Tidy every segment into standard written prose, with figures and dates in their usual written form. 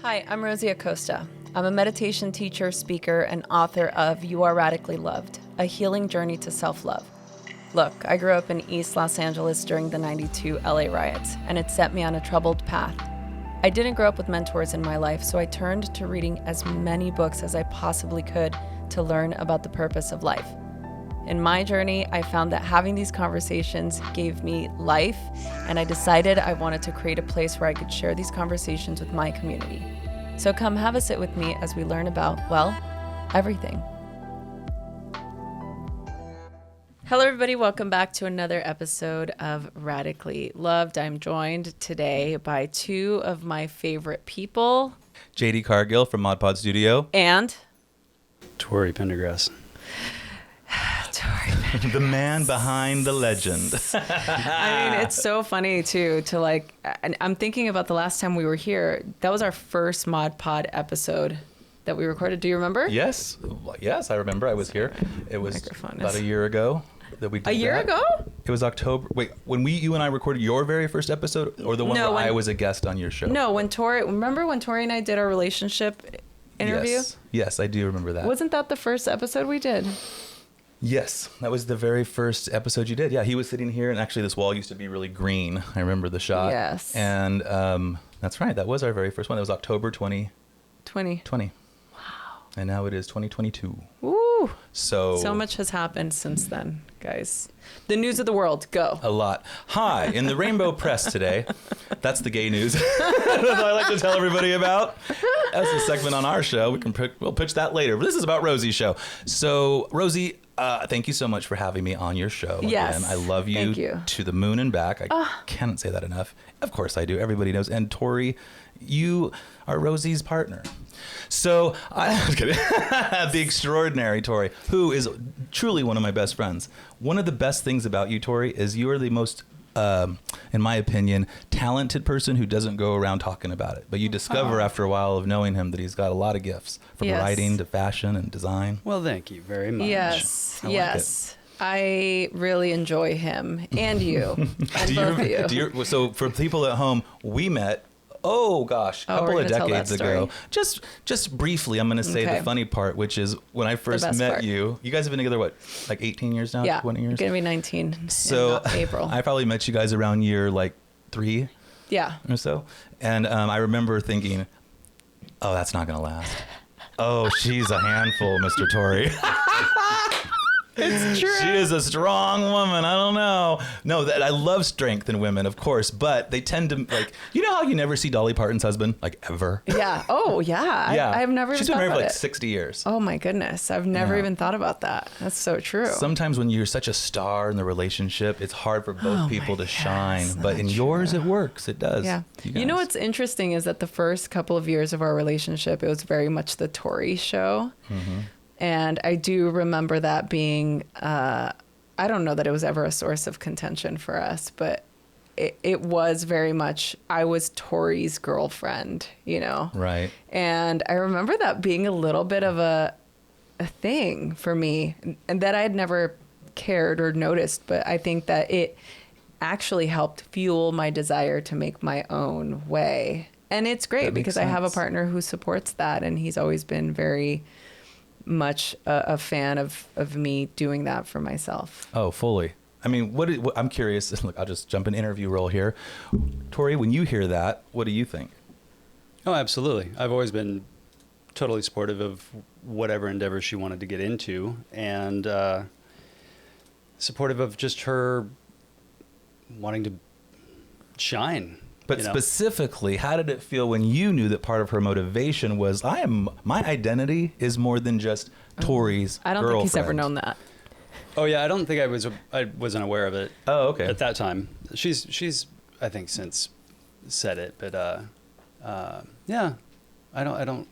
Hi, I'm Rosie Acosta. I'm a meditation teacher, speaker, and author of You Are Radically Loved, a healing journey to self-love. Look, I grew up in East Los Angeles during the '92 LA riots, and it set me on a troubled path. I didn't grow up with mentors in my life, so I turned to reading as many books as I possibly could to learn about the purpose of life. In my journey, I found that having these conversations gave me life, and I decided I wanted to create a place where I could share these conversations with my community. So come have a sit with me as we learn about, well, everything. Hello, everybody. Welcome back to another episode of Radically Loved. I'm joined today by two of my favorite people. JD Cargill from ModPod Studio. And Torry Pendergrass. Torry Pendergrass. The man behind the legend. I mean, it's so funny, too, to like, I'm thinking about the last time we were here. That was our first ModPod episode that we recorded. Do you remember? Yes, I remember. I was here. It was about a year ago that we did A year that. ago? It was October. Wait, when you and I recorded your very first episode, or the one where I was a guest on your show? No, remember when Torry and I did our relationship interview? Yes, I do remember that. Wasn't that the first episode we did? Yes, that was the very first episode you did. Yeah, he was sitting here, and actually this wall used to be really green. I remember the shot. Yes. And that's right. That was our very first one. That was October 2020. Wow. And now it is 2022. Woo. So much has happened since then, guys. The news of the world, go. A lot. Hi, in the Rainbow Press today. That's the gay news. That's what I like to tell everybody about. That's a segment on our show. We'll pitch that later. But this is about Rosie's show. So, Rosie, thank you so much for having me on your show. Yes. Again. I love you, Thank you to the moon and back. I cannot say that enough. Of course I do. Everybody knows. And Torry, you are Rosie's partner. So, I was kidding. The extraordinary Torry, who is truly one of my best friends. One of the best things about you, Torry, is you are the most, in my opinion, talented person who doesn't go around talking about it. But you discover after a while of knowing him that he's got a lot of gifts, from writing to fashion and design. Well, thank you very much. Yes, I like yes. I really enjoy him and you, and both of you. So for people at home, we met, a couple of decades ago. Just briefly, I'm going to say the funny part, which is when I first met you. You guys have been together, what, like 18 years now? Yeah, 20 years? Going to be 19 so in April. I probably met you guys around year like 3 or so. And I remember thinking, oh, that's not going to last. Oh, she's a handful, Mr. Torry. It's true. She is a strong woman. I don't know. No, that I love strength in women, of course, but they tend to like. You know how you never see Dolly Parton's husband, like ever. Yeah. Oh, yeah. Yeah. I've never. She's been married for like 60 years. Oh my goodness, I've never even thought about that. That's so true. Sometimes when you're such a star in the relationship, it's hard for both people to shine. But in yours, it works. It does. Yeah. You know what's interesting is that the first couple of years of our relationship, it was very much the Torry show. Mm-hmm. And I do remember that being, I don't know that it was ever a source of contention for us, but it was very much, I was Torry's girlfriend, you know? Right. And I remember that being a little bit of a thing for me, and that I had never cared or noticed, but I think that it actually helped fuel my desire to make my own way. And it's great because I have a partner who supports that, and he's always been very much a fan of me doing that for myself. Oh, fully. I mean, what I'm curious. Look, I'll just jump an interview role here. Torry, when you hear that, what do you think? Oh, absolutely. I've always been totally supportive of whatever endeavor she wanted to get into, and supportive of just her wanting to shine. But specifically, how did it feel when you knew that part of her motivation was, my identity is more than just Torry's girlfriend? I don't think he's ever known that. Oh yeah, I don't think I wasn't aware of it. Oh, okay. At that time, she's I think since said it, but yeah, I don't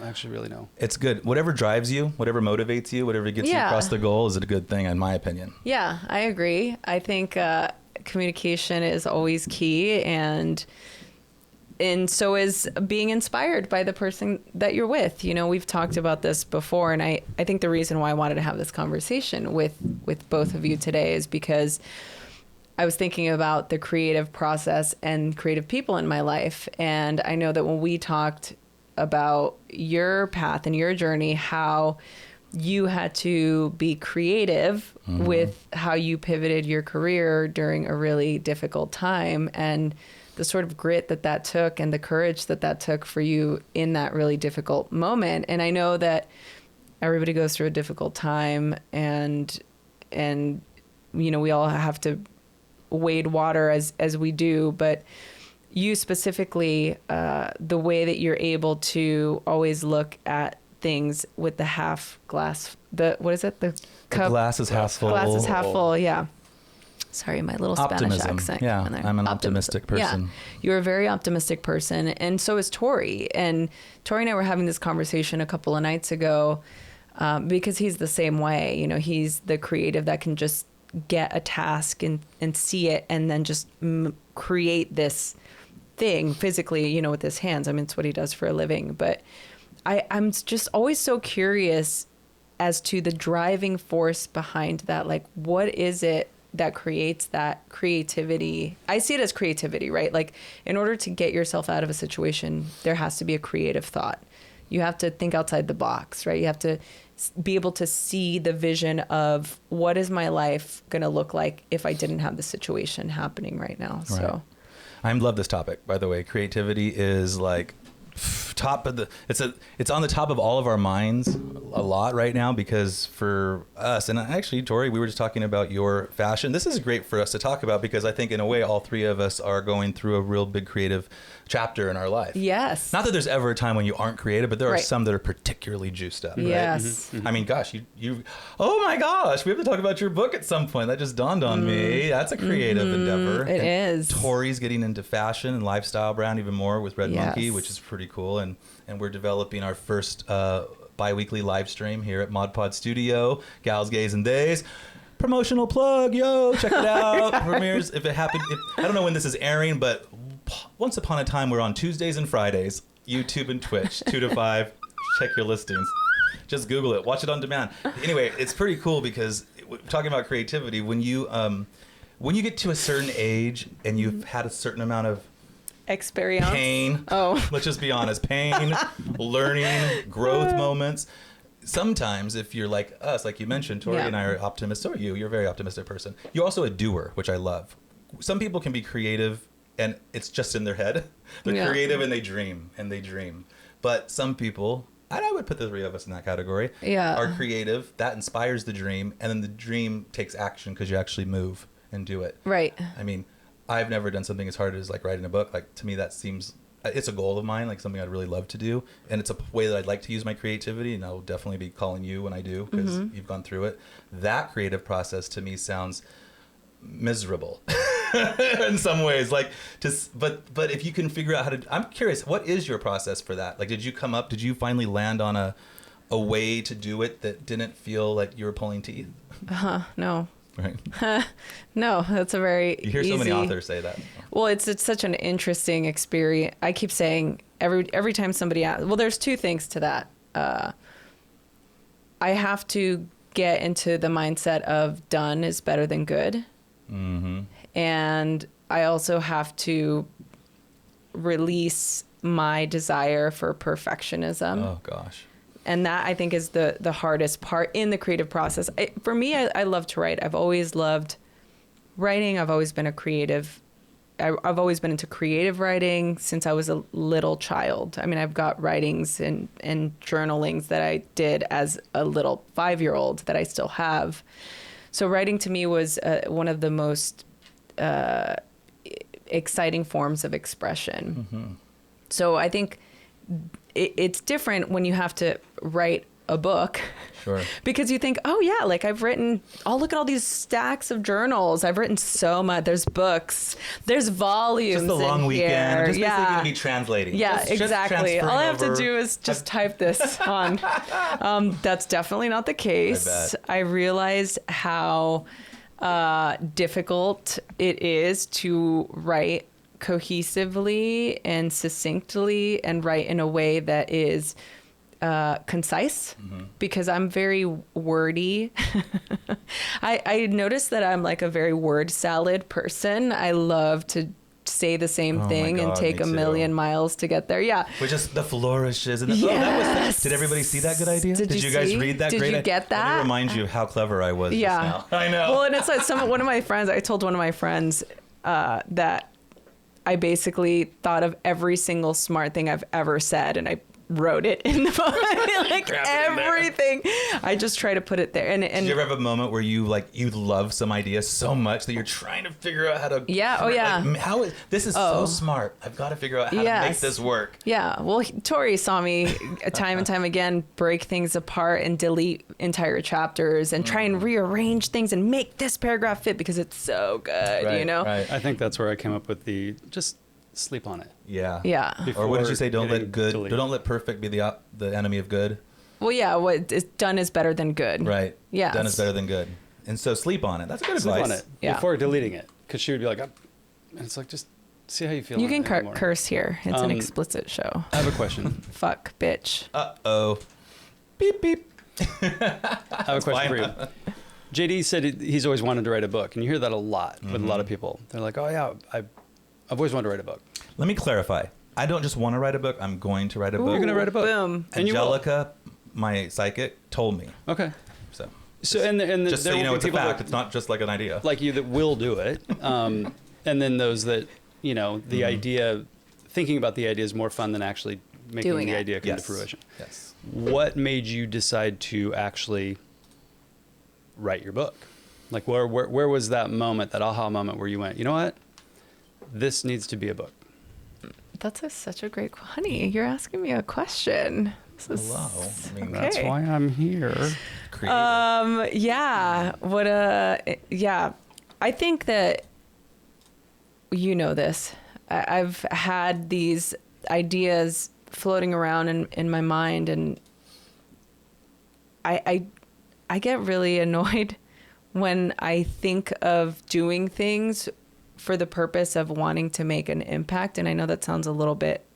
actually really know. It's good. Whatever drives you, whatever motivates you, whatever gets you across the goal is a good thing, in my opinion. Yeah, I agree. I think communication is always key, and so is being inspired by the person that you're with. You know, we've talked about this before, and I think the reason why I wanted to have this conversation with both of you today is because I was thinking about the creative process and creative people in my life. And I know that when we talked about your path and your journey, how you had to be creative with how you pivoted your career during a really difficult time, and the sort of grit that took and the courage that took for you in that really difficult moment. And I know that everybody goes through a difficult time, and we all have to wade water as we do, but you specifically, the way that you're able to always look at things with the half glass, what is it? The cup. The glass is half full. Glass is half full. Yeah. Sorry, my little Spanish accent. Yeah, in there. I'm an optimistic person. Yeah, you're a very optimistic person, and so is Torry. And Torry and I were having this conversation a couple of nights ago, because he's the same way. He's the creative that can just get a task and see it, and then just create this thing physically, with his hands. I mean, it's what he does for a living. But I'm just always so curious as to the driving force behind that. Like, what is it that creates that creativity? I see it as creativity, right? Like, in order to get yourself out of a situation, there has to be a creative thought. You have to think outside the box, right? You have to be able to see the vision of what is my life going to look like if I didn't have the situation happening right now. Right. So I love this topic, by the way. Creativity is like top of it's on the top of all of our minds a lot right now, because for us, and actually, Torry, we were just talking about your fashion. This is great for us to talk about, because I think in a way all three of us are going through a real big creative chapter in our life. Yes. Not that there's ever a time when you aren't creative, but there are some that are particularly juiced up. Yes. Right? Mm-hmm. I mean, gosh, you oh my gosh, we have to talk about your book at some point. That just dawned on me. That's a creative endeavor. It is. Torry's getting into fashion and lifestyle brand even more with Red Monkey, which is pretty cool. And we're developing our first bi-weekly live stream here at ModPod Studio, Gals, Gays, and Days. Promotional plug, yo, check it out. Premieres, if it happened, I don't know when this is airing, but once upon a time we're on Tuesdays and Fridays, YouTube and Twitch, 2 to 5. Check your listings. Just Google it. Watch it on demand. Anyway, it's pretty cool, because talking about creativity, when you get to a certain age and you've had a certain amount of experience, pain, let's just be honest, pain, learning, growth moments. Sometimes if you're like us, like you mentioned, Torry and I are optimists, so are you. You're a very optimistic person. You're also a doer, which I love. Some people can be creative and it's just in their head. They're creative and they dream. But some people, and I would put the three of us in that category, are creative. That inspires the dream, and then the dream takes action because you actually move and do it. Right. I mean, I've never done something as hard as like writing a book. Like, to me, that seems, it's a goal of mine, like something I'd really love to do. And it's a way that I'd like to use my creativity. And I'll definitely be calling you when I do, because you've gone through it. That creative process to me sounds miserable in some ways. Like, but if you can figure out how to, I'm curious, what is your process for that? Like, did you finally land on a way to do it that didn't feel like you were pulling teeth? No. Right. No, that's a very You hear so many authors say that. Well, it's such an interesting experience. I keep saying every time somebody asks, well, there's two things to that. I have to get into the mindset of done is better than good. Mm-hmm. And I also have to release my desire for perfectionism. Oh, gosh. And that, I think, is the hardest part in the creative process. For me, I love to write. I've always loved writing. I've always been a creative. I've always been into creative writing since I was a little child. I mean, I've got writings and journalings that I did as a little 5-year-old that I still have. So writing to me was one of the most exciting forms of expression. Mm-hmm. So I think it's different when you have to write a book. Sure. Because you think, oh yeah, like look at all these stacks of journals. I've written so much. There's books. There's volumes. Just a long weekend. Just basically going to be translating. Yeah, exactly. All I have over. to do is just type this on. That's definitely not the case. I realized how difficult it is to write cohesively and succinctly and write in a way that is concise because I'm very wordy. I noticed that I'm like a very word salad person. I love to say the same thing and take a million miles to get there. Yeah. Which is the flourishes. And Yes. Did everybody see that good idea? Did you guys see? read that Did great you get that? Let me remind you how clever I was Yeah. just now. I know. Well, and it's like one of my friends, I told one of my friends that I basically thought of every single smart thing I've ever said, and I wrote it in the book. Like everything. I just try to put it there. And did you ever have a moment where you love some idea so much that you're trying to figure out how to how is this is so smart. I've got to figure out how to make this work. Yeah. Well, Torry saw me time and time again break things apart and delete entire chapters and try and rearrange things and make this paragraph fit because it's so good, you know? Right. I think that's where I came up with the just sleep on it. Yeah. Or what did you say? Don't let perfect be the enemy of good. Well, yeah, what is done is better than good. Right. Yeah. Done is better than good. And so sleep on it. That's good advice. Sleep on it before deleting it. Because she would be like, and it's like, just see how you feel. You can curse here. It's an explicit show. I have a question. Fuck, bitch. Uh-oh. Beep, beep. I have a question for you. JD said he's always wanted to write a book. And you hear that a lot with a lot of people. They're like, oh, yeah, I've always wanted to write a book. Let me clarify. I don't just want to write a book. I'm going to write a book. You're going to write a book. Boom. And Angelica, my psychic, told me. Okay. So and just so you know, it's a fact. It's not just like an idea. Like you that will do it. And then those that, you know, the idea, thinking about the idea is more fun than actually making the idea come to fruition. Yes. What made you decide to actually write your book? Like where was that moment, that aha moment where you went, you know what? This needs to be a book. That's such a great, honey. You're asking me a question. Hello. I mean, That's why I'm here. Creative. Yeah. Yeah. I think that you know this. I've had these ideas floating around in my mind, and I get really annoyed when I think of doing things for the purpose of wanting to make an impact. And I know that sounds a little bit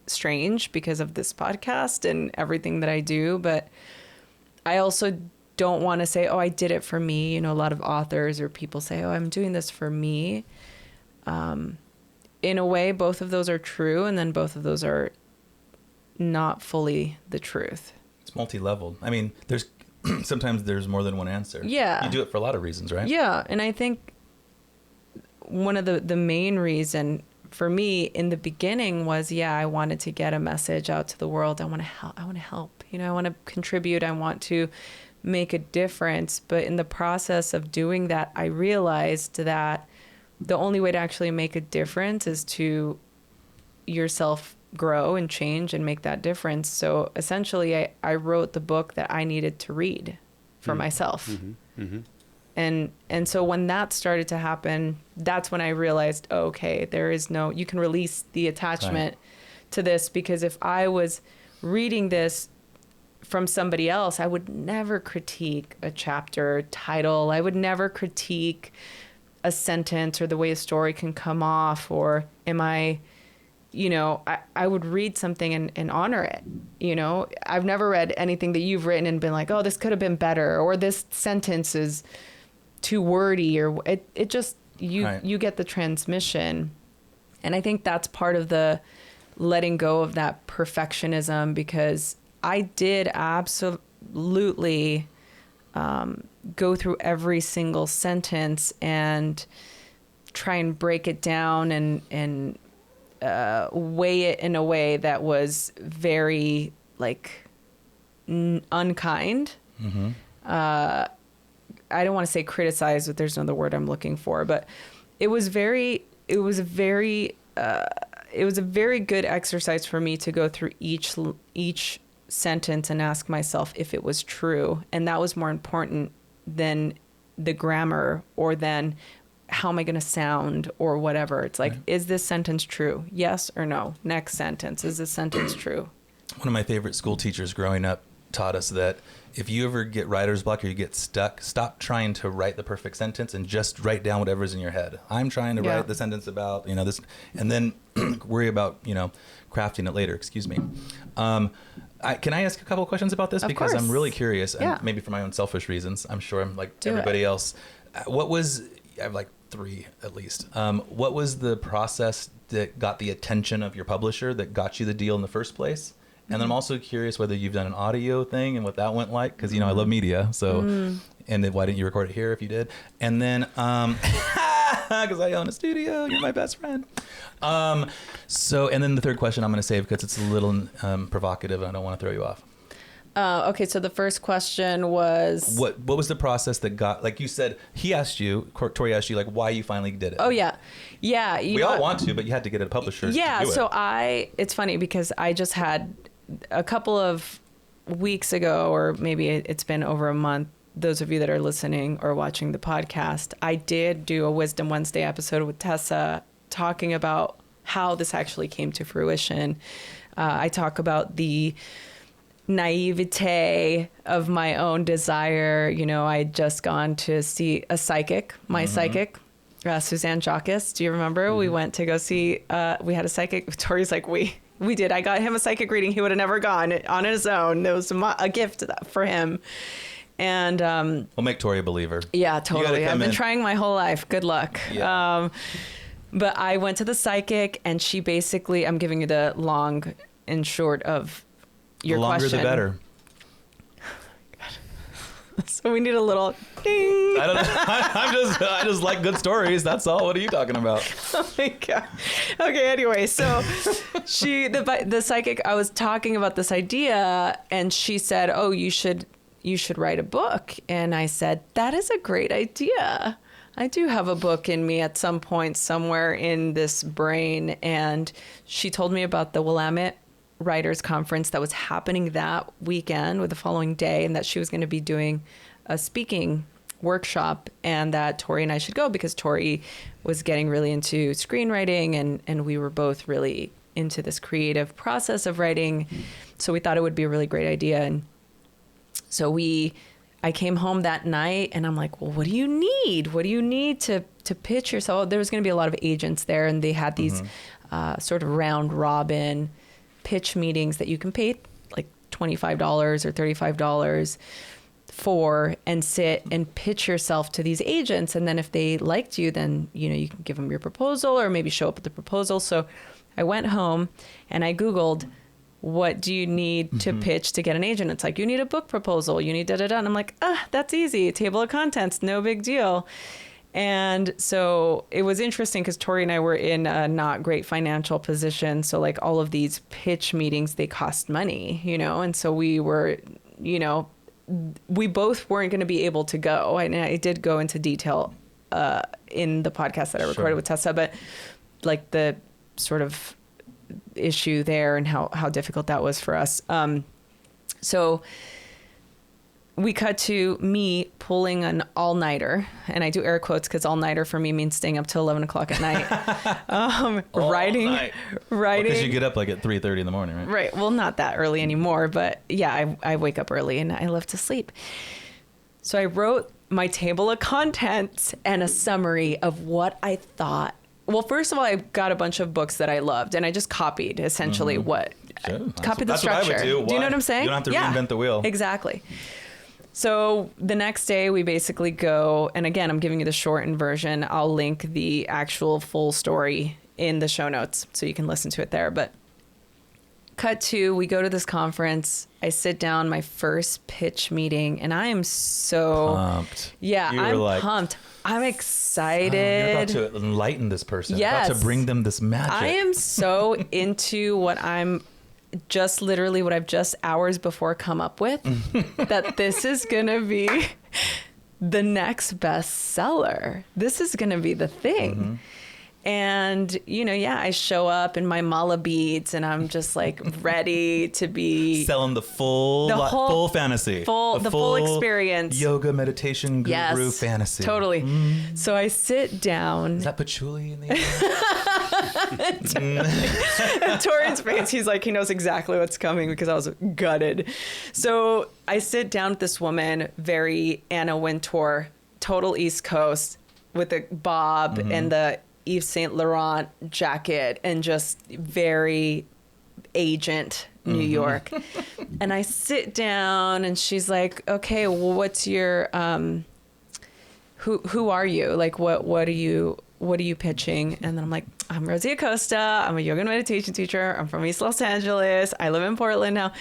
strange because of this podcast and everything that I do, but I also don't want to say, oh, I did it for me. You know, a lot of authors or people say, oh, I'm doing this for me. In a way, both of those are true, and then both of those are not fully the truth. It's multi-leveled. I mean, sometimes there's more than one answer. Yeah. You do it for a lot of reasons, right? Yeah, and I think one of the main reason for me in the beginning was, I wanted to get a message out to the world. I want to help. You know, I want to contribute. I want to make a difference. But in the process of doing that, I realized that the only way to actually make a difference is to yourself grow and change and make that difference. So essentially, I wrote the book that I needed to read for myself. Mm-hmm. Mm-hmm. And so when that started to happen, that's when I realized, okay, you can release the attachment to this, because if I was reading this from somebody else, I would never critique a chapter title. I would never critique a sentence or the way a story can come off, or I would read something and honor it. You know, I've never read anything that you've written and been like, oh, this could have been better, or this sentence is too wordy, or it just, you get the transmission. And I think that's part of the letting go of that perfectionism, because I did absolutely go through every single sentence and try and break it down and weigh it in a way that was very unkind. Mm-hmm. I don't want to say criticize, but there's another word I'm looking for, but it was a very good exercise for me to go through each sentence and ask myself if it was true. And that was more important than the grammar or than how am I going to sound or whatever. It's like, is this sentence true? Yes or no? Next sentence. Is this sentence true? One of my favorite school teachers growing up taught us that if you ever get writer's block or you get stuck, stop trying to write the perfect sentence and just write down whatever's in your head. I'm trying to write the sentence about, this, and then worry about, crafting it later. Excuse me. Can I ask a couple of questions about this? Of because course. I'm really curious, and Yeah. maybe for my own selfish reasons. I'm sure I'm like Do everybody it. else. I have like 3 at least. What was the process that got the attention of your publisher that got you the deal in the first place? And then I'm also curious whether you've done an audio thing and what that went like, because I love media. So, and then why didn't you record it here if you did? And then, because I own a studio, you're my best friend. So, and then the third question I'm going to save because it's a little provocative and I don't want to throw you off. Okay, so the first question was... What was the process that got, like you said, Torry asked you, like, why you finally did it? Oh, yeah. Yeah. We all want to, but you had to get a publisher Yeah, to do so it. it's funny because I just had a couple of weeks ago, or maybe it's been over a month, those of you that are listening or watching the podcast, I did do a Wisdom Wednesday episode with Tessa talking about how this actually came to fruition. I talk about the naivete of my own desire. I had just gone to see a psychic, my psychic, Suzanne Jacques. Do you remember? We went to go see, we had a psychic. Tori's like, we did. I got him a psychic reading. He would have never gone on his own. It was a gift for him. And we'll make Torry a believer. Yeah, totally. I've been trying my whole life. Good luck. Yeah. But I went to the psychic, and she basically, I'm giving you the long and short of your the longer question. the better. So we need a little ding. I don't know. I just like good stories. That's all. What are you talking about? Oh my God. Okay. Anyway, so the psychic, I was talking about this idea, and she said, "Oh, you should write a book." And I said, "That is a great idea. I do have a book in me at some point somewhere in this brain." And she told me about the Willamette Writers Conference that was happening that weekend or the following day, and that she was going to be doing a speaking workshop, and that Torry and I should go because Torry was getting really into screenwriting, and we were both really into this creative process of writing. So we thought it would be a really great idea. And so I came home that night, and I'm like, well, what do you need? What do you need to pitch yourself? There was going to be a lot of agents there, and they had these sort of round robin pitch meetings that you can pay like $25 or $35 for, and sit and pitch yourself to these agents. And then if they liked you, then, you can give them your proposal or maybe show up with the proposal. So I went home and I Googled, what do you need to pitch to get an agent? It's like, you need a book proposal, you need da-da-da. And I'm like, that's easy. Table of contents, no big deal. And so it was interesting because Torry and I were in a not great financial position. So like all of these pitch meetings, they cost money, and so we were, we both weren't going to be able to go. And I did go into detail in the podcast that I recorded with Tessa, but like the sort of issue there and how difficult that was for us. So we cut to me pulling an all-nighter, and I do air quotes because all-nighter for me means staying up till 11 o'clock at night. Writing. Because you get up like at 3:30 in the morning, right? Right. Well, not that early anymore, but yeah, I wake up early and I love to sleep. So I wrote my table of contents and a summary of what I thought. Well, first of all, I got a bunch of books that I loved, and I just copied essentially copied the structure. What I would do. Do you know what I'm saying? You don't have to reinvent the wheel. Exactly. So the next day we basically go, and again, I'm giving you the shortened version. I'll link the actual full story in the show notes so you can listen to it there. But cut to, we go to this conference. I sit down, my first pitch meeting, and I am so pumped. Yeah, I'm pumped. I'm excited. You're about to enlighten this person. Yes. About to bring them this magic. I am so into what I've just hours before come up with, that this is going to be the next bestseller. This is going to be the thing. And, I show up in my mala beads, and I'm just like ready to be selling the full fantasy, the full experience, yoga, meditation, guru fantasy. Totally. So I sit down. Is that patchouli in the air? And Torrey's face, he's like, he knows exactly what's coming because I was gutted. So I sit down with this woman, very Anna Wintour, total East Coast, with a bob and the Yves Saint Laurent jacket and just very agent New York. And I sit down and she's like, okay, well, what's your, who are you? Like, what are you pitching? And then I'm like, I'm Rosie Acosta. I'm a yoga and meditation teacher. I'm from East Los Angeles. I live in Portland now.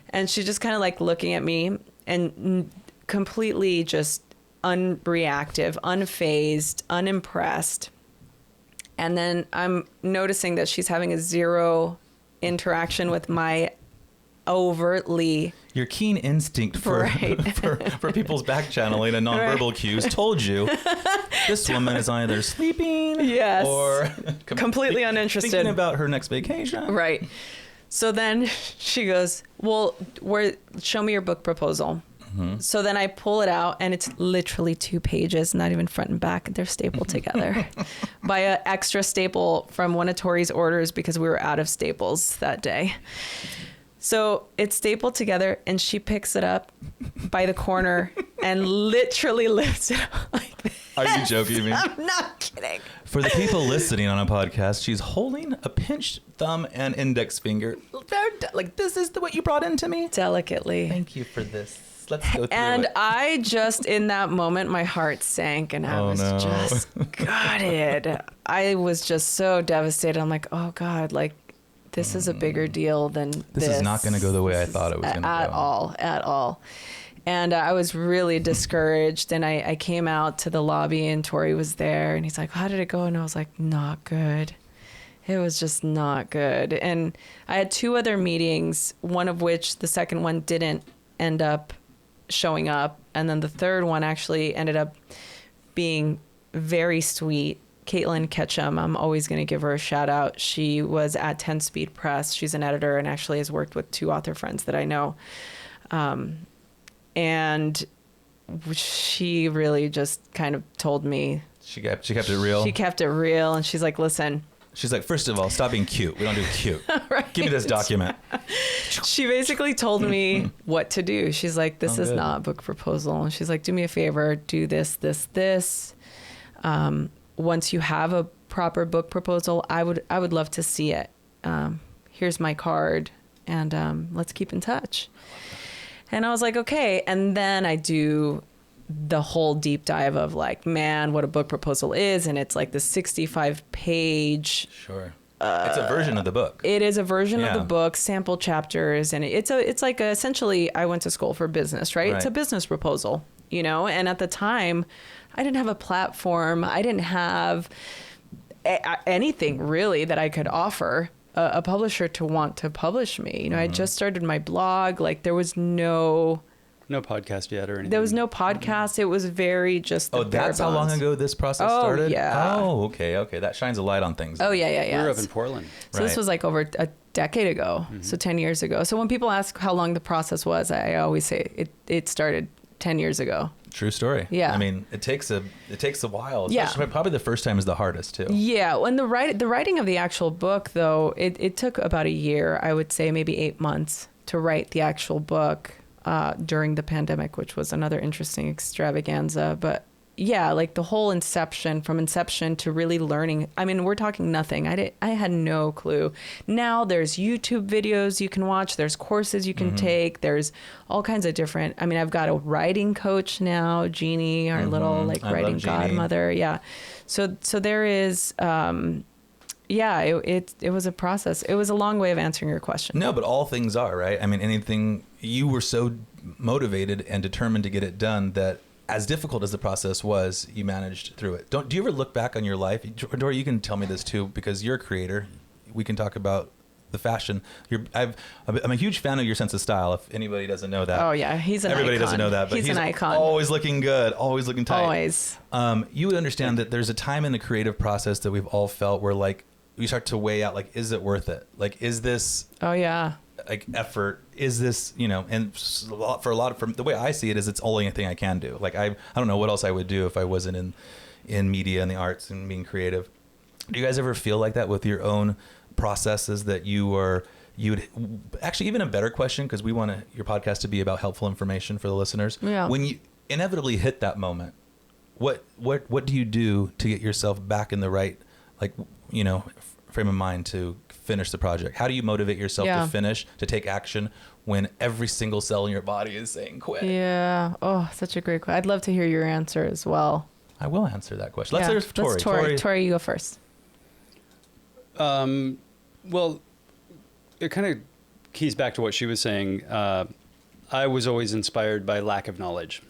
And she's just kind of like looking at me and completely just unreactive, unfazed, unimpressed. And then I'm noticing that she's having a zero interaction with my overtly... Your keen instinct for people's back channeling and nonverbal cues told you this woman is either sleeping or completely uninterested, thinking about her next vacation. Right. So then she goes, well, show me your book proposal. So then I pull it out and it's literally 2 pages, not even front and back. They're stapled together by an extra staple from one of Torry's orders because we were out of staples that day. So it's stapled together and she picks it up by the corner and literally lifts it up like this. Are you joking me? I'm not kidding. For the people listening on a podcast, she's holding a pinched thumb and index finger. Like, this is what you brought into me? Delicately. Thank you for this. Let's go through and it. I just, in that moment, my heart sank and I was just gutted. I was just so devastated. I'm like, oh God, like this is a bigger deal than this. This is not going to go the way I thought it was going to go. At all. And I was really discouraged. And I came out to the lobby and Torry was there and he's like, how did it go? And I was like, not good. It was just not good. And I had 2 other meetings, one of which the second one didn't end up showing up. And then the third one actually ended up being very sweet. Caitlin Ketchum, I'm always going to give her a shout out. She was at 10 Speed Press. She's an editor and actually has worked with 2 author friends that I know. And she really just kind of told me. She kept it real? She kept it real. And she's like, listen. She's like, first of all, stop being cute. We don't do cute. Right. Give me this document. She basically told me what to do. She's like, this is not a book proposal. And she's like, do me a favor, do this. Once you have a proper book proposal, I would love to see it. Here's my card and let's keep in touch. And I was like, okay. And then I do the whole deep dive of like, man, what a book proposal is. And it's like the 65-page. Sure. It's a version of the book. It is a version of the book, sample chapters. And it's like essentially, I went to school for business, right? It's a business proposal, you know? And at the time, I didn't have a platform. I didn't have anything really that I could offer a publisher to want to publish me. You know, I just started my blog. Like there was no podcast yet or anything. There was no podcast. It was very just the bare that's how long bones. ago this process started? Yeah. Oh, okay. That shines a light on things. Oh, yeah. We were up in Portland. So this was like over a decade ago. So 10 years ago. So when people ask how long the process was, I always say it started 10 years ago. True story. Yeah. I mean, it takes a while. Yeah. Probably the first time is the hardest too. Yeah. When the writing of the actual book, though, it took about a year, I would say maybe 8 months to write the actual book during the pandemic, which was another interesting extravaganza. But yeah, like the whole from inception to really learning. I mean, we're talking nothing. I had no clue. Now there's YouTube videos you can watch. There's courses you can take. There's all kinds of different. I mean, I've got a writing coach now, Jeannie, our little like writing godmother. Yeah. So there is. It was a process. It was a long way of answering your question. No, but all things are, right? I mean, anything, you were so motivated and determined to get it done that as difficult as the process was, you managed through it. Do you ever look back on your life? Torry, you can tell me this too, because you're a creator. We can talk about the fashion. I'm a huge fan of your sense of style. If anybody doesn't know that. Oh yeah, he's an Everybody icon. doesn't know that, but he's an icon. Always looking good, always looking tight. Always. You would understand that there's a time in the creative process that we've all felt where like, we start to weigh out, like, is it worth it? Like, is this... Oh, yeah. Like, effort? Is this, and for the way I see it is it's the only thing I can do. Like, I don't know what else I would do if I wasn't in media and the arts and being creative. Do you guys ever feel like that with your own processes, that you'd actually, even a better question, because we want your podcast to be about helpful information for the listeners. Yeah. When you inevitably hit that moment, what do you do to get yourself back in the right, like, you know, frame of mind to finish the project? How do you motivate yourself to finish, to take action when every single cell in your body is saying quit? Yeah. Oh, such a great question. I'd love to hear your answer as well. I will answer that question. Let's hear Torry. Torry, you go first. Well, it kind of keys back to what she was saying. I was always inspired by lack of knowledge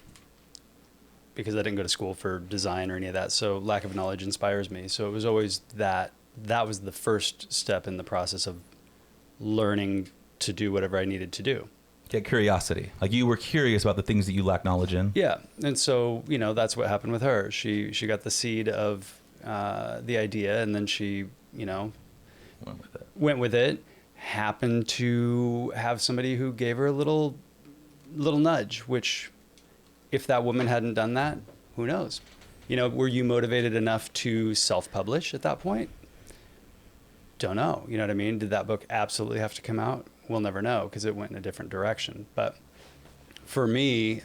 because I didn't go to school for design or any of that. So lack of knowledge inspires me. So it was always that was the first step in the process of learning to do whatever I needed to do. Get curiosity. Like, you were curious about the things that you lack knowledge in. Yeah. And so, you know, that's what happened with her. She got the seed of the idea, and then she, you know, went with it. Happened to have somebody who gave her a little nudge, which if that woman hadn't done that, who knows? You know, were you motivated enough to self-publish at that point? Don't know. You know what I mean? Did that book absolutely have to come out? We'll never know, because it went in a different direction. But for me,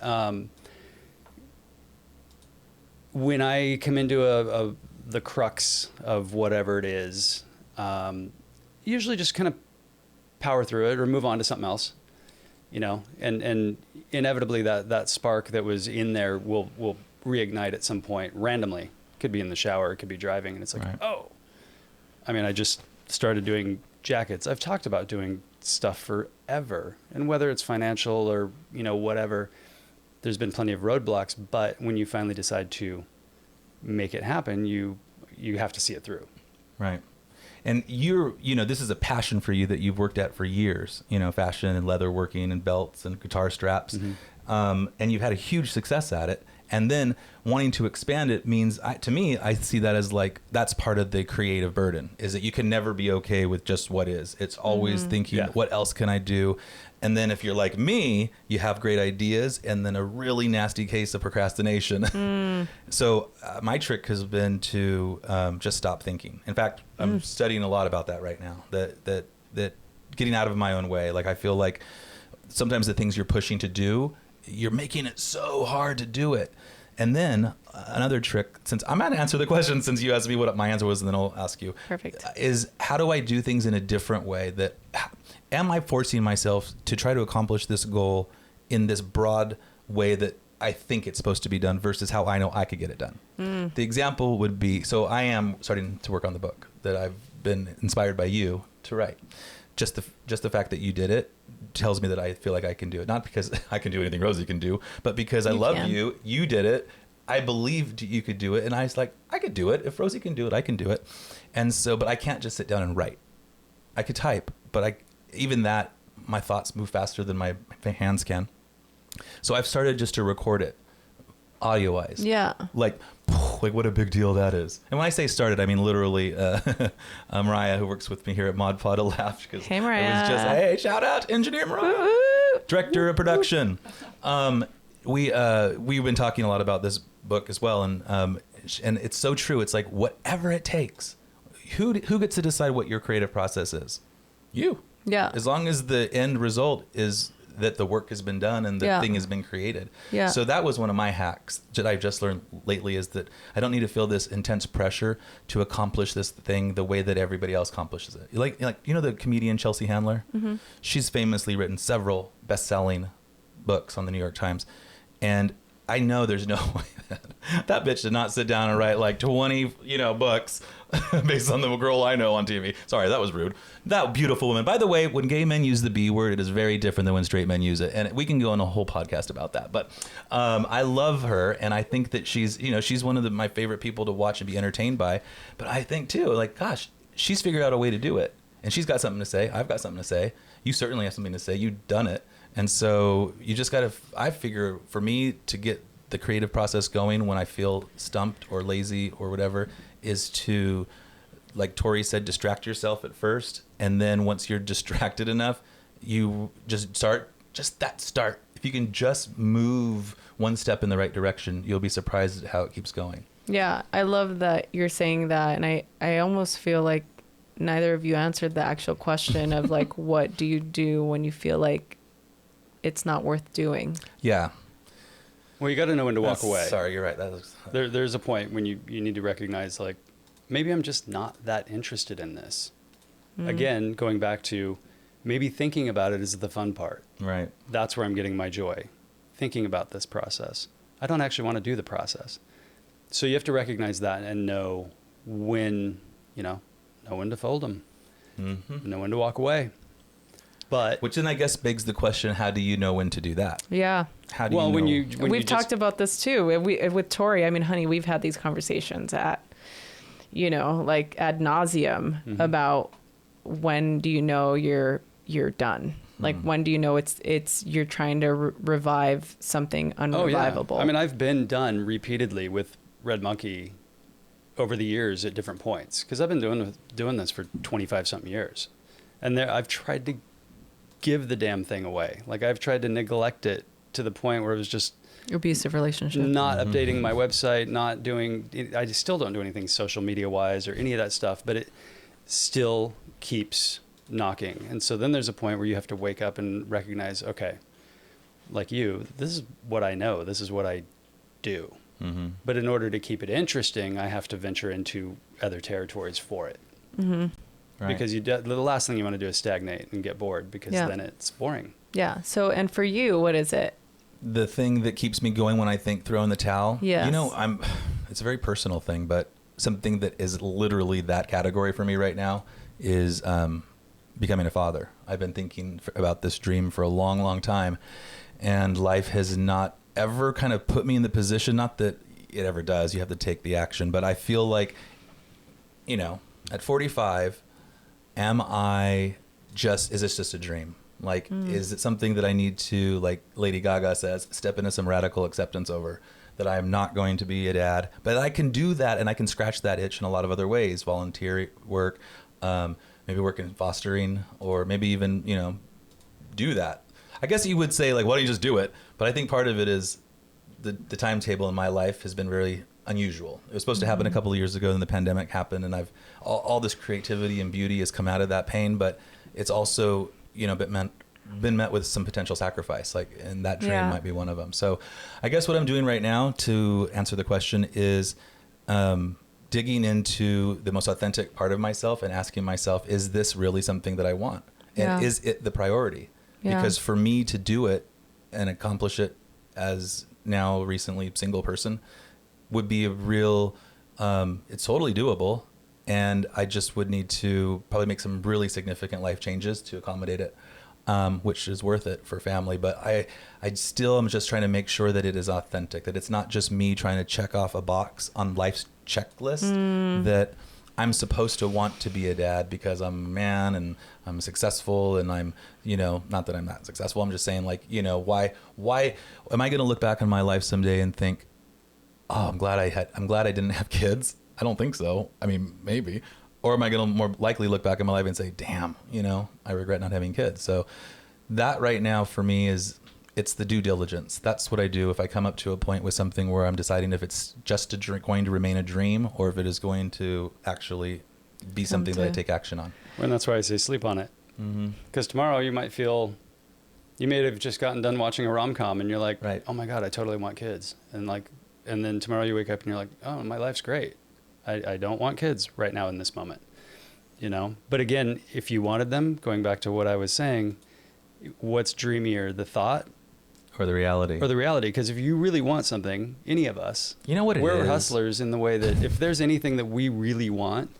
when I come into the crux of whatever it is, usually just kind of power through it or move on to something else, you know, and inevitably that spark that was in there will reignite at some point randomly. Could be in the shower, it could be driving, and it's like, oh, I mean, I just started doing jackets. I've talked about doing stuff forever, and whether it's financial or, you know, whatever, there's been plenty of roadblocks, but when you finally decide to make it happen, you have to see it through. Right. And you know, this is a passion for you that you've worked at for years, you know, fashion and leather working and belts and guitar straps. Mm-hmm. And you've had a huge success at it. And then wanting to expand it means, to me, I see that as like, that's part of the creative burden, is that you can never be okay with just what is. It's always thinking, what else can I do? And then if you're like me, you have great ideas and then a really nasty case of procrastination. So my trick has been to just stop thinking. In fact, I'm studying a lot about that right now, that getting out of my own way. Like, I feel like sometimes the things you're pushing to do, you're making it so hard to do it. And then another trick, since I'm going to answer the question since you asked me what my answer was, and then I'll ask you. Perfect. Is how do I do things in a different way? That am I forcing myself to try to accomplish this goal in this broad way that I think it's supposed to be done versus how I know I could get it done? The example would be, so I am starting to work on the book that I've been inspired by you to write. Just the fact that you did it tells me that I feel like I can do it. Not because I can do anything Rosie can do, but because I love you. You did it. I believed you could do it. And I was like, I could do it. If Rosie can do it, I can do it. And so, but I can't just sit down and write. I could type, but even that, my thoughts move faster than my hands can. So I've started just to record it audio-wise. Yeah. Like what a big deal that is. And when I say started, I mean literally Mariah, who works with me here at ModPod, laughed because hey, Mariah. It was just, hey, shout out to Engineer Mariah, Director of Production. We've been talking a lot about this book as well, and it's so true. It's like, whatever it takes. Who gets to decide what your creative process is? You. Yeah. As long as the end result is that the work has been done and the thing has been created. Yeah. So that was one of my hacks that I've just learned lately, is that I don't need to feel this intense pressure to accomplish this thing the way that everybody else accomplishes it. Like you know the comedian Chelsea Handler? Mm-hmm. She's famously written several best-selling books on the New York Times. And I know there's no way that bitch did not sit down and write like 20, books based on the girl I know on TV. Sorry, that was rude. That beautiful woman. By the way, when gay men use the B word, it is very different than when straight men use it. And we can go on a whole podcast about that. But I love her. And I think that she's one of my favorite people to watch and be entertained by. But I think too, like, gosh, she's figured out a way to do it. And she's got something to say. I've got something to say. You certainly have something to say. You've done it. And so you just got to, I figure for me to get the creative process going when I feel stumped or lazy or whatever, is to, like Torry said, distract yourself at first. And then once you're distracted enough, you just start. If you can just move one step in the right direction, you'll be surprised at how it keeps going. Yeah, I love that you're saying that. And I almost feel like neither of you answered the actual question of like, what do you do when you feel like it's not worth doing? Yeah. Well, you got to know when to walk away. Sorry, you're right. There's a point when you need to recognize, like, maybe I'm just not that interested in this. Again, going back to maybe thinking about it is the fun part. Right. That's where I'm getting my joy, thinking about this process. I don't actually want to do the process. So you have to recognize that and know when, know when to fold them, know when to walk away. But which then I guess begs the question: how do you know when to do that? Yeah. How do you know? We've talked about this too. With Torry, I mean, honey, we've had these conversations at, like ad nauseum about when do you know you're done? Like when do you know it's you're trying to revive something unrevivable? Oh, yeah. I mean, I've been done repeatedly with Red Monkey over the years at different points, because I've been doing this for 25 something years, and I've tried to give the damn thing away. Like I've tried to neglect it to the point where it was just abusive relationship, not updating my website, I still don't do anything social media wise or any of that stuff, but it still keeps knocking. And so then there's a point where you have to wake up and recognize, okay, like this is what I know, this is what I do. But in order to keep it interesting, I have to venture into other territories for it. Right. Because the last thing you want to do is stagnate and get bored, because then it's boring. Yeah. So, and for you, what is it? The thing that keeps me going when I think throwing the towel. Yes. It's a very personal thing, but something that is literally that category for me right now is becoming a father. I've been thinking about this dream for a long, long time, and life has not ever kind of put me in the position, not that it ever does, you have to take the action, but I feel like, at 45, is this just a dream? Like, is it something that I need to, like Lady Gaga says, step into some radical acceptance over, that I am not going to be a dad, but I can do that, and I can scratch that itch in a lot of other ways, volunteer work, maybe work in fostering, or maybe even, do that. I guess you would say, like, why don't you just do it? But I think part of it is the timetable in my life has been very unusual. It was supposed to happen a couple of years ago, and the pandemic happened, and all this creativity and beauty has come out of that pain, but it's also, been met with some potential sacrifice, and that dream might be one of them. So I guess what I'm doing right now to answer the question is digging into the most authentic part of myself and asking myself, is this really something that I want? And is it the priority? Because for me to do it and accomplish it as now recently single person would be a real, it's totally doable. And I just would need to probably make some really significant life changes to accommodate it, which is worth it for family. But I still am just trying to make sure that it is authentic, that it's not just me trying to check off a box on life's checklist, that I'm supposed to want to be a dad because I'm a man and I'm successful, and I'm, not that I'm not successful. I'm just saying, like, why am I going to look back on my life someday and think, oh, I'm glad I didn't have kids? I don't think so. I mean, maybe. Or am I going to more likely look back in my life and say, damn, I regret not having kids. So that right now for me it's the due diligence. That's what I do if I come up to a point with something where I'm deciding if it's just going to remain a dream, or if it is going to actually be something that I take action on. And that's why I say sleep on it. Because tomorrow you may have just gotten done watching a rom-com and you're like, right, oh my God, I totally want kids. And then tomorrow you wake up and you're like, oh, my life's great. I don't want kids right now in this moment, But again, if you wanted them, going back to what I was saying, what's dreamier, the thought or the reality? Because if you really want something, any of us, we're hustlers in the way that if there's anything that we really want,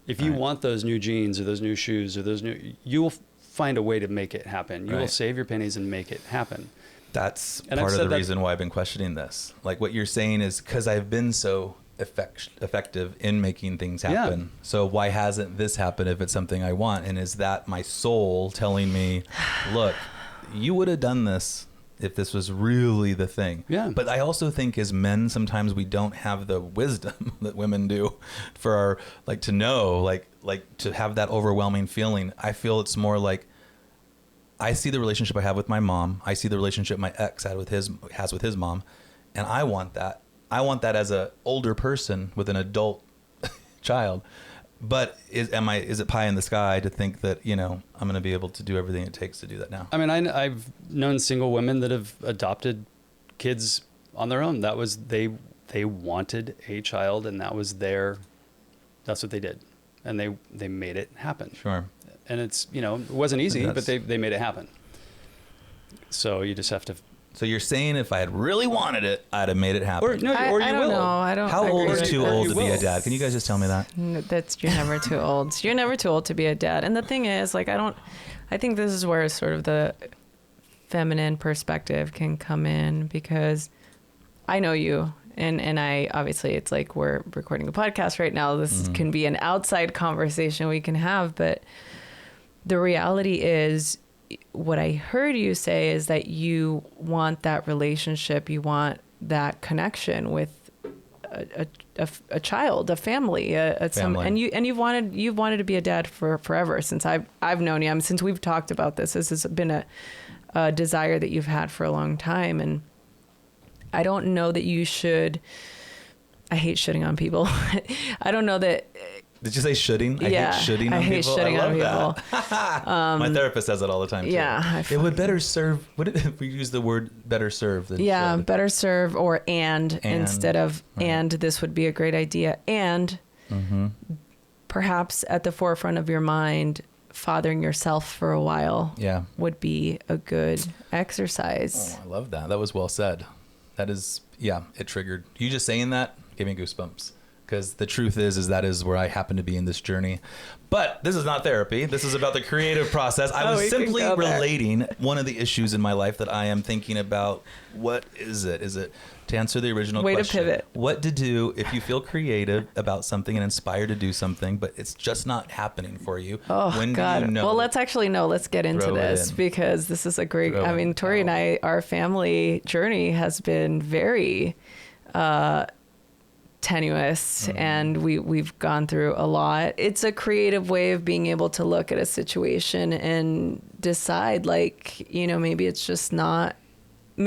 if you want those new jeans or those new shoes or you'll find a way to make it happen. You will save your pennies and make it happen. That's part of the reason why I've been questioning this. Like what you're saying is because I've been so effective in making things happen. Yeah. So why hasn't this happened if it's something I want? And is that my soul telling me, look, you would have done this if this was really the thing? Yeah. But I also think as men, sometimes we don't have the wisdom that women do for our, to know, to have that overwhelming feeling. I feel it's more like, I see the relationship I have with my mom. I see the relationship my ex has with his mom, and I want that. I want that as a older person with an adult child. But is it pie in the sky to think that, you know, I'm going to be able to do everything it takes to do that now? I mean, I've known single women that have adopted kids on their own. That was, they wanted a child, and that's what they did. And they made it happen. Sure. And it's, you know, it wasn't easy, but they made it happen. So you just have to. So you're saying if I had really wanted it, I'd have made it happen. Or you I don't will. know. I don't. How old is too old to be a will. dad? Can you guys just tell me that? You're never too old. You're never too old to be a dad. And the thing is, like, I think this is where sort of the feminine perspective can come in, because I know you. And I, obviously it's like we're recording a podcast right now. This can be an outside conversation we can have. But the reality is, what I heard you say is that you want that relationship. You want that connection with a child, a family, and you've wanted to be a dad for forever, since I've known you. I mean, since we've talked about this has been a desire that you've had for a long time. And I don't know that you should. I hate shitting on people. I don't know that. Did you say shoulding? Yeah, hate shitting on I hate people. shitting I on love people. that. My therapist says it all the time too. Yeah, it would better serve. What if we use the word better serve than should? Better serve, or and instead of right. And this would be a great idea. And perhaps at the forefront of your mind, fathering yourself for a while would be a good exercise. Oh, I love that. That was well said. That is, it triggered. You just saying that gave me goosebumps. Because the truth is that is where I happen to be in this journey. But this is not therapy. This is about the creative process. I was simply relating one of the issues in my life that I am thinking about. What is it? Is it, to answer the original question, to pivot. What to do if you feel creative about something and inspired to do something, but it's just not happening for you? Oh, when God. Do you know? Well, let's get into this, because this is a great, Torry and I, our family journey has been very tenuous, and we've gone through a lot. It's a creative way of being able to look at a situation and decide, like, you know, maybe it's just not in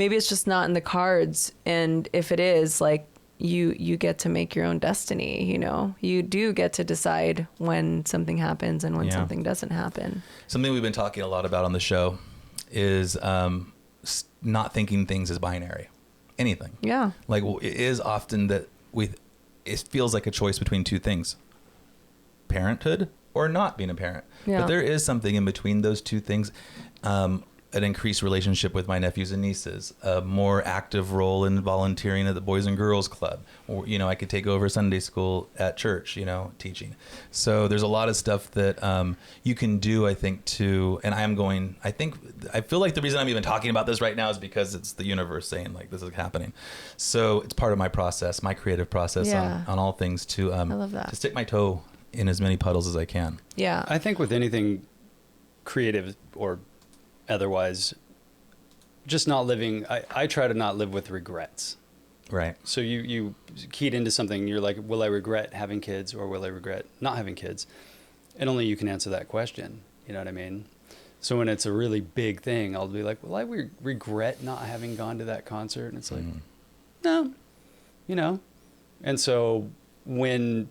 the cards. And if it is, like, you get to make your own destiny. You know, you do get to decide when something happens and when something doesn't happen. Something we've been talking a lot about on the show is not thinking things as binary. Anything. Yeah. Like, it is often that it feels like a choice between two things: parenthood or not being a parent. Yeah. But there is something in between those two things. An increased relationship with my nephews and nieces, a more active role in volunteering at the Boys and Girls Club, or, you know, I could take over Sunday school at church, you know, teaching. So there's a lot of stuff that you can do, I think, and I feel like the reason I'm even talking about this right now is because it's the universe saying, like, this is happening. So it's part of my process, my creative process on all things to I love that. To stick my toe in as many puddles as I can. Yeah. I think with anything creative or otherwise, just not living, I try to not live with regrets. Right. So you keyed into something, you're like, will I regret having kids or will I regret not having kids? And only you can answer that question. You know what I mean? So when it's a really big thing, I'll be like, will I regret not having gone to that concert? And it's like, no, you know? And so when,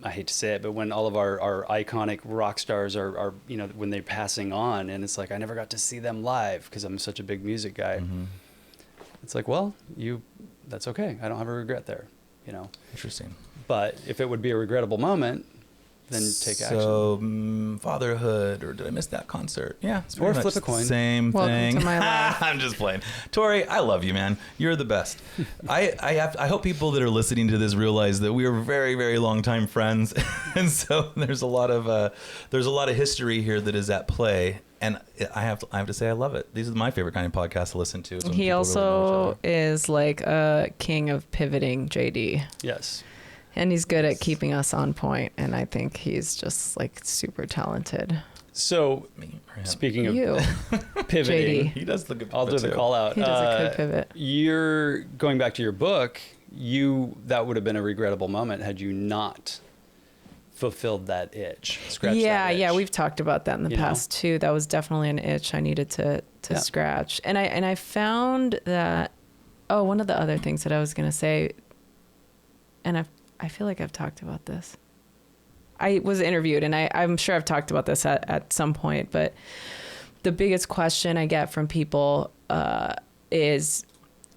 I hate to say it, but when all of our iconic rock stars are, you know, when they're passing on, and it's like, I never got to see them live because I'm such a big music guy. It's like, well, that's okay. I don't have a regret there, you know? Interesting. But if it would be a regrettable moment, then take action. So fatherhood, or did I miss that concert? Yeah. It's or flip a coin. Same Welcome thing. To my life. I'm just playing. Torry, I love you, man. You're the best. I hope people that are listening to this realize that we are very, very long time friends. And so there's a lot of history here that is at play. And I have to say, I love it. These are my favorite kind of podcasts to listen to. He also is like a king of pivoting, JD. Yes. And he's good at keeping us on point, and I think he's just like super talented. So, speaking of pivoting, JD. He does the good. I'll do the call out. He does a good pivot. You're going back to your book. That would have been a regrettable moment had you not fulfilled that itch. Scratched that itch. Yeah, we've talked about that in the past too. That was definitely an itch I needed to scratch, and I found that one of the other things that I was going to say, and I feel like I've talked about this. I was interviewed, and I'm sure I've talked about this at some point, but the biggest question I get from people is,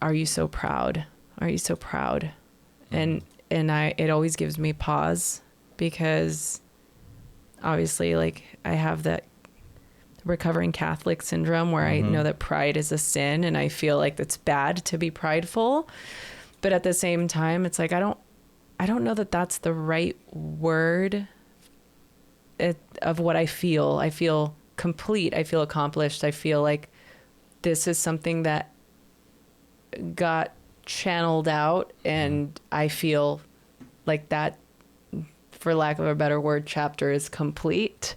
are you so proud? Are you so proud? And it always gives me pause, because obviously, like, I have that recovering Catholic syndrome where I know that pride is a sin, and I feel like it's bad to be prideful. But at the same time, it's like, I don't know that that's the right word of what I feel. I feel complete. I feel accomplished. I feel like this is something that got channeled out, and I feel like that, for lack of a better word, chapter is complete.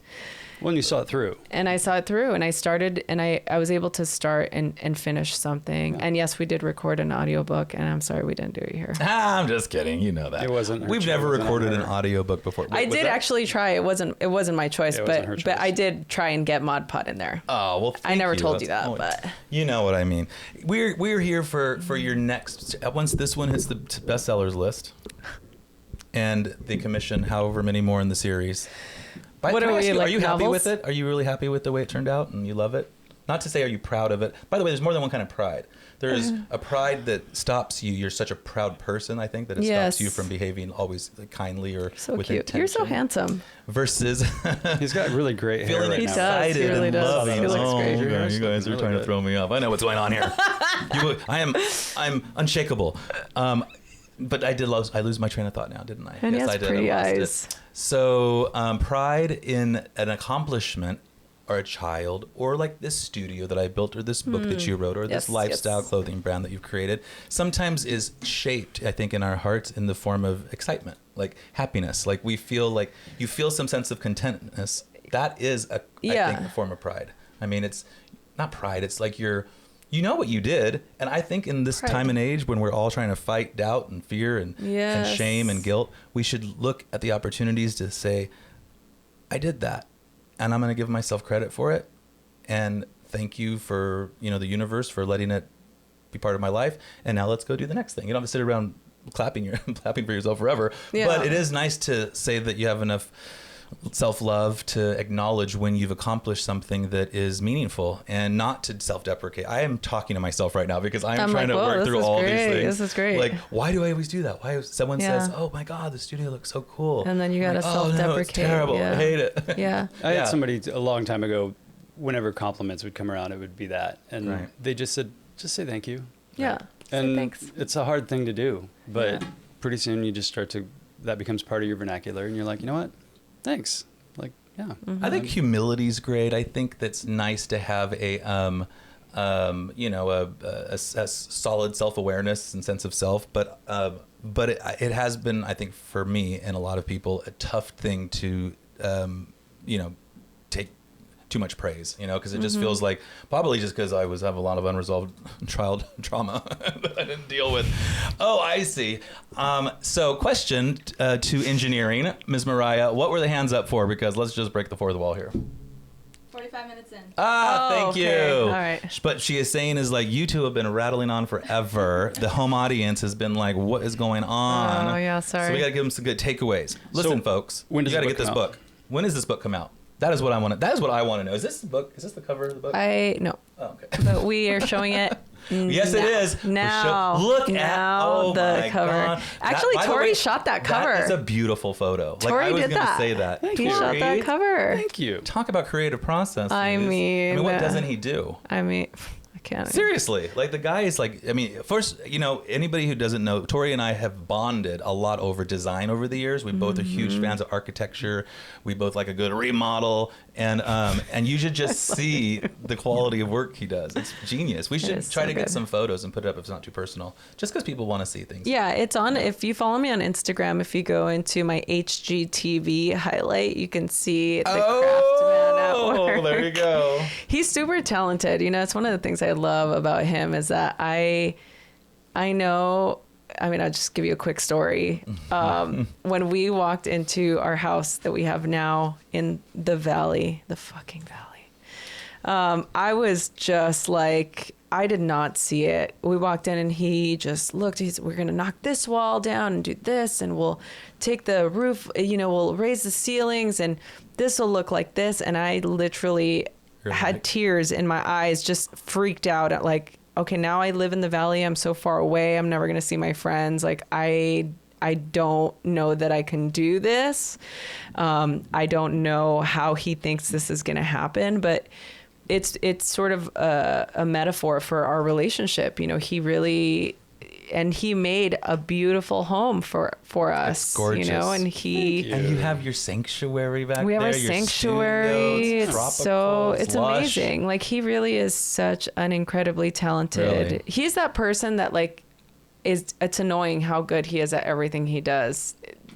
When you saw it through. And I saw it through, and I started, and I was able to start and finish something. Yeah. And yes, we did record an audiobook, and I'm sorry we didn't do it here. I'm just kidding. You know that. It wasn't. We've never recorded an audiobook before. I did actually try. It wasn't my choice, but I did try and get ModPod in there. Oh, well, I never told you that, but you know what I mean. We're here for your next, once this one hits the bestsellers list, and they commission however many more in the series. What are we, like, are you novels? happy with it? Are you really happy with the way it turned out, and you love it? Not to say, are you proud of it? By the way, there's more than one kind of pride. There's a pride that stops you. You're such a proud person, I think, that it stops you from behaving always kindly or so with cute. intention. You're so handsome. Versus he's got really great hair. Feeling right excited He really and does. loving. He looks great. You guys are trying to throw me off. I know what's going on here. I'm unshakable. But I lose my train of thought now, didn't I? And yes, he has I did. pretty I lost eyes. it. So pride in an accomplishment, or a child, or like this studio that I built, or this book that you wrote, or this lifestyle clothing brand that you've created, sometimes is shaped, I think, in our hearts in the form of excitement, like happiness. Like we feel like you feel some sense of contentness. That is, I think, a form of pride. I mean, it's not pride. It's like you know what you did. And I think in this time and age when we're all trying to fight doubt and fear and shame and guilt, we should look at the opportunities to say, I did that, and I'm going to give myself credit for it. And thank you for, the universe for letting it be part of my life. And now let's go do the next thing. You don't have to sit around clapping for yourself forever. Yeah. But it is nice to say that you have enough self-love to acknowledge when you've accomplished something that is meaningful, and not to self-deprecate. I am talking to myself right now because I'm trying to work through all these things. This is great. Like, why do I always do that? Why someone says, "Oh my God, the studio looks so cool," and then you gotta self-deprecate. Oh no, it's terrible. I hate it. Yeah. I had somebody a long time ago. Whenever compliments would come around, it would be that, and they just said, "Just say thank you." Yeah. And thanks. it's a hard thing to do, but pretty soon you just that becomes part of your vernacular, and you're like, you know what? Thanks. Like, yeah. I think humility's great. I think that's nice to have a solid self-awareness and sense of self. But it has been, I think, for me and a lot of people, a tough thing to, take too much praise, because it just feels like, probably just because I have a lot of unresolved child trauma that I didn't deal with. Oh, I see. So question to engineering, Ms. Mariah, what were the hands up for? Because let's just break the fourth wall here. 45 minutes in. Thank you. All right. But she is saying is like, you two have been rattling on forever. The home audience has been like, what is going on? Oh, yeah, sorry. So we got to give them some good takeaways. Listen, folks, when you got to get this book. When does this book come out? That is what I want to know. Is this the book? Is this the cover of the book? No. Oh, okay. But we are showing it. Yes, it is. Now. Look at the cover. God. Actually, Torry shot that cover. That is a beautiful photo. Torry I was did going to that. say that. He shot that cover. Thank you. Talk about creative process. I mean, what doesn't he do? I can't. Seriously, like the guy is like, first, anybody who doesn't know, Torry and I have bonded a lot over design over the years. We both are huge fans of architecture. We both like a good remodel, and you should just see the quality of work he does. It's genius. We should try to get some photos and put it up if it's not too personal, just because people want to see things. Yeah, it's on. If you follow me on Instagram, if you go into my HGTV highlight, you can see the craftsman at work. Oh, there you go. He's super talented. It's one of the things I love about him is that I know, I'll just give you a quick story. When we walked into our house that we have now in the valley, the fucking valley, I was just like, I did not see it. We walked in and he just looked, we're going to knock this wall down and do this, and we'll take the roof, we'll raise the ceilings, and this will look like this. And I literally had tears in my eyes, just freaked out at like, okay, now I live in the valley. I'm so far away. I'm never going to see my friends. Like I don't know that I can do this. I don't know how he thinks this is going to happen, but it's sort of a metaphor for our relationship. He really, and he made a beautiful home for us. It's gorgeous. And you have your sanctuary back there. We have our sanctuary. It's lush. amazing. Like, he really is such an incredibly talented. Really? He's that person that like it's annoying how good he is at everything he does,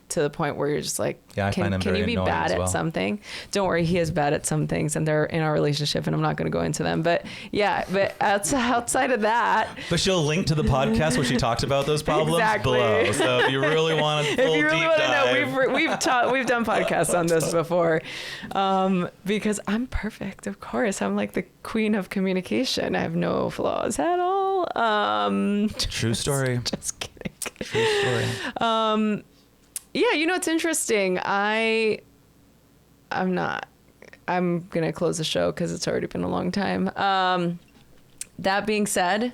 to the point where you're just like, can you be bad at something? Don't worry, he is bad at some things, and they're in our relationship, and I'm not going to go into them. But outside of that. But she'll link to the podcast where she talked about those problems below. So if you really want to if you really want to know, we've done podcasts on this before, because I'm perfect. Of course, I'm like the queen of communication. I have no flaws at all. True story. Just kidding. True story. Yeah, it's interesting. I'm going to close the show because it's already been a long time. That being said,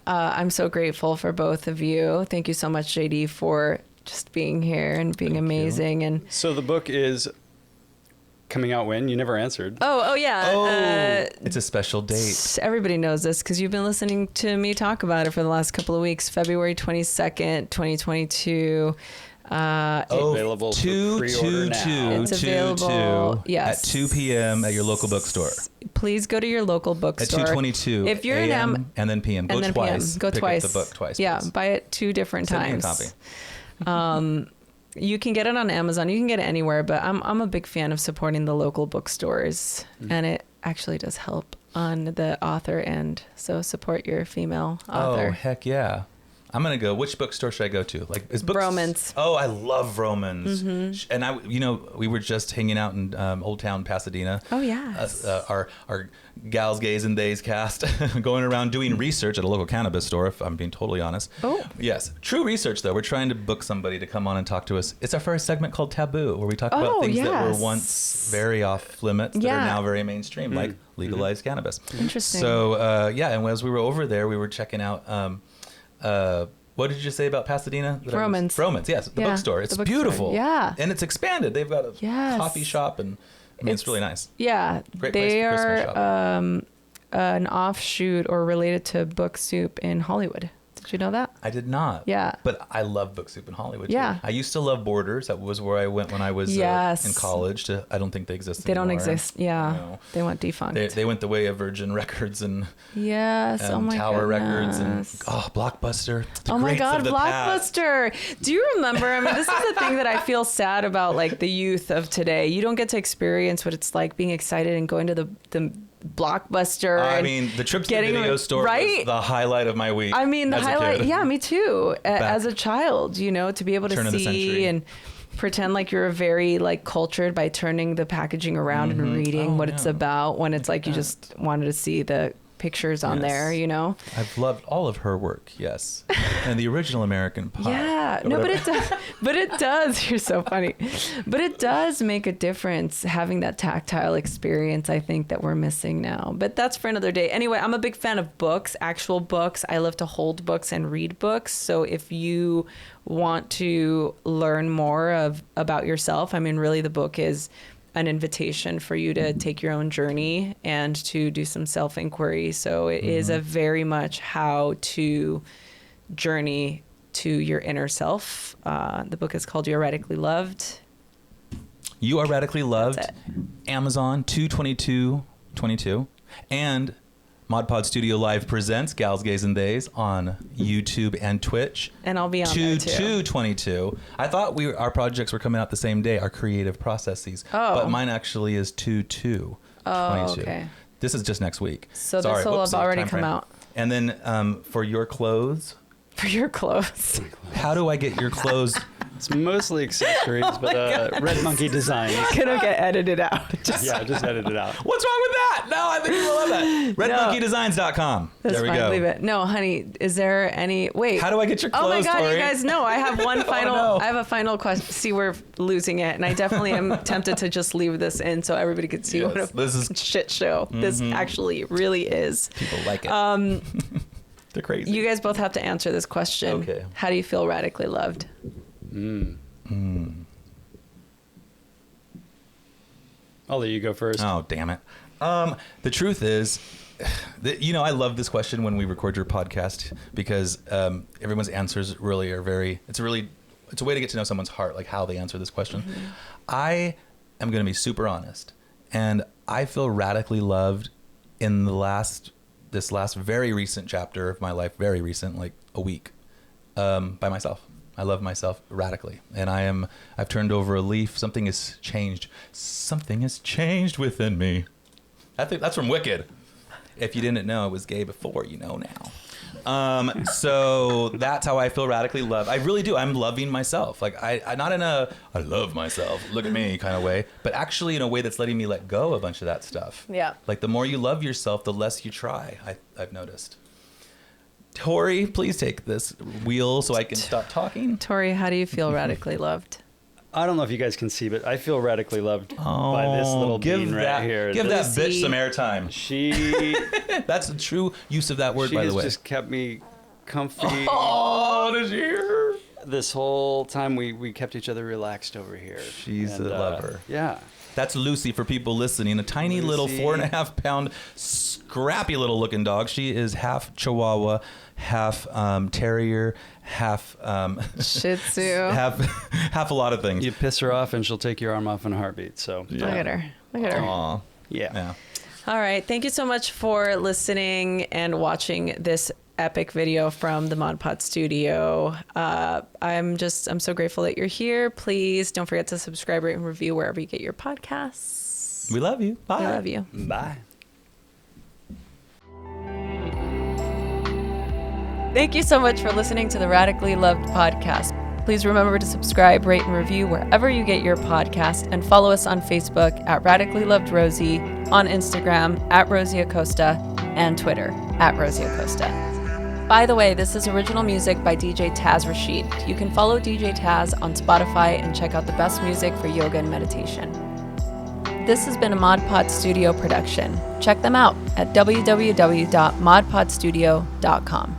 I'm so grateful for both of you. Thank you so much, JD, for just being here and being amazing. And so the book is coming out when? You never answered. Oh yeah. It's a special date. Everybody knows this because you've been listening to me talk about it for the last couple of weeks. February 22nd, 2022. Available for pre-order now. It's available, yes, at 2 p.m. at your local bookstore. Please go to your local bookstore. At 2:22 if you're a.m. and then p.m. Go twice. Go Pick twice. up the book twice. Yeah, please. buy it 2 different times. Send me a copy. You can get it on Amazon. You can get it anywhere, but I'm a big fan of supporting the local bookstores, and it actually does help on the author end. So support your female author. Oh, heck yeah. I'm going to go. Which bookstore should I go to? Like, is books? Romans. Oh, I love Romans. Mm-hmm. And we were just hanging out in Old Town Pasadena. Oh, yeah. Our Gals, Gays, and Days cast going around doing research at a local cannabis store, if I'm being totally honest. Oh. Yes. True research, though. We're trying to book somebody to come on and talk to us. It's our first segment called Taboo, where we talk about things that were once very off limits that are now very mainstream, like legalized cannabis. Interesting. So, and as we were over there, we were checking out... what did you say about Pasadena? Romans. Romans, yes. The bookstore. It's beautiful. Yeah. And it's expanded. They've got a coffee shop, and it's really nice. Yeah. Great place for Christmas shopping. An offshoot or related to Book Soup in Hollywood. Did you know that? I did not. Yeah. But I love Book Soup in Hollywood, too. Yeah. I used to love Borders. That was where I went when I was in college. I don't think they exist anymore. They don't exist. Yeah. No. They went defunct. They went the way of Virgin Records and goodness. Tower Records and Blockbuster. Oh my God, Blockbuster. Do you remember? I mean, this is the thing that I feel sad about, like the youth of today. You don't get to experience what it's like being excited and going to the Blockbuster. I mean, the trip to the video store was the highlight of my week. I mean, the highlight. Yeah, me too. As a child, to be able to see and pretend like you're very cultured by turning the packaging around and reading what it's about, when it's like you just wanted to see the pictures on there, I've loved all of her work, yes. And the original American Pie. Yeah. No, but it does. You're so funny. But it does make a difference having that tactile experience, I think, that we're missing now. But that's for another day. Anyway, I'm a big fan of books, actual books. I love to hold books and read books. So if you want to learn more about yourself, I mean, really the book is an invitation for you to take your own journey and to do some self-inquiry. So it is a very much how to journey to your inner self. The book is called You Are Radically Loved. You Are Radically Loved. Amazon 2/22/22. And ModPod Studio Live presents Gals, Gays, and Days on YouTube and Twitch. And I'll be on there too. 2/22. I thought our projects were coming out the same day, our creative processes. Oh. But mine actually is 2/2/22. Oh, okay. This is just next week. So this will have already come out. And then for your clothes. For your clothes. How do I get your clothes It's mostly accessories, but Red Monkey Designs. It's gonna get edited out. Just edit it out. What's wrong with that? No, I think you will love that. RedMonkeyDesigns.com. That's There we fine. go. Leave it. No, honey, is there any... Wait. How do I get your clothes, Oh my God, Torry? you guys know. I have one final... no. I have a final question. See, we're losing it. And I definitely am tempted to just leave this in so everybody could see Yes, what a this is- shit show this actually really is. People like it. They're crazy. You guys both have to answer this question. Okay. How do you feel radically loved? I'll let you go first. Oh, damn it. The truth is, I love this question when we record your podcast because everyone's answers really are it's a way to get to know someone's heart, like how they answer this question. I am going to be super honest, and I feel radically loved in this last very recent chapter of my life, very recent, like a week, by myself. I love myself radically, and I've turned over a leaf. Something has changed. Something has changed within me. I think that's from Wicked. If you didn't know, it was gay before, you know now. So that's how I feel radically loved. I really do. I'm loving myself. Like I not in a I love myself, look at me kind of way, but actually in a way that's letting me let go of a bunch of that stuff. Yeah. Like the more you love yourself, the less you try. I've noticed. Torry, please take this wheel so I can stop talking. Torry, how do you feel radically loved? I don't know if you guys can see, but I feel radically loved by this little bean right here. Give that bitch some airtime. She That's the true use of that word, by the way. has just kept me comfy. Oh, did you hear? This whole time we kept each other relaxed over here. She's a lover. Yeah. That's Lucy for people listening. A tiny little Lucy. 4.5 pound, scrappy little looking dog. She is half Chihuahua, half terrier, half Shih Tzu. half a lot of things. You piss her off and she'll take your arm off in a heartbeat. So Look at her. Look at her. Aw. yeah. All right. Thank you so much for listening and watching this epic video from the ModPod studio. I'm so grateful that you're here. Please don't forget to subscribe, rate, and review wherever you get your podcasts. We love you. Bye. I love you. Bye. Thank you so much for listening to the Radically Loved podcast. Please remember to subscribe, rate, and review wherever you get your podcast, and follow us on Facebook at Radically Loved Rosie, on Instagram at Rosie Acosta, and Twitter at Rosie Acosta. By the way, this is original music by DJ Taz Rashid. You can follow DJ Taz on Spotify and check out the best music for yoga and meditation. This has been a ModPod Studio production. Check them out at www.modpodstudio.com.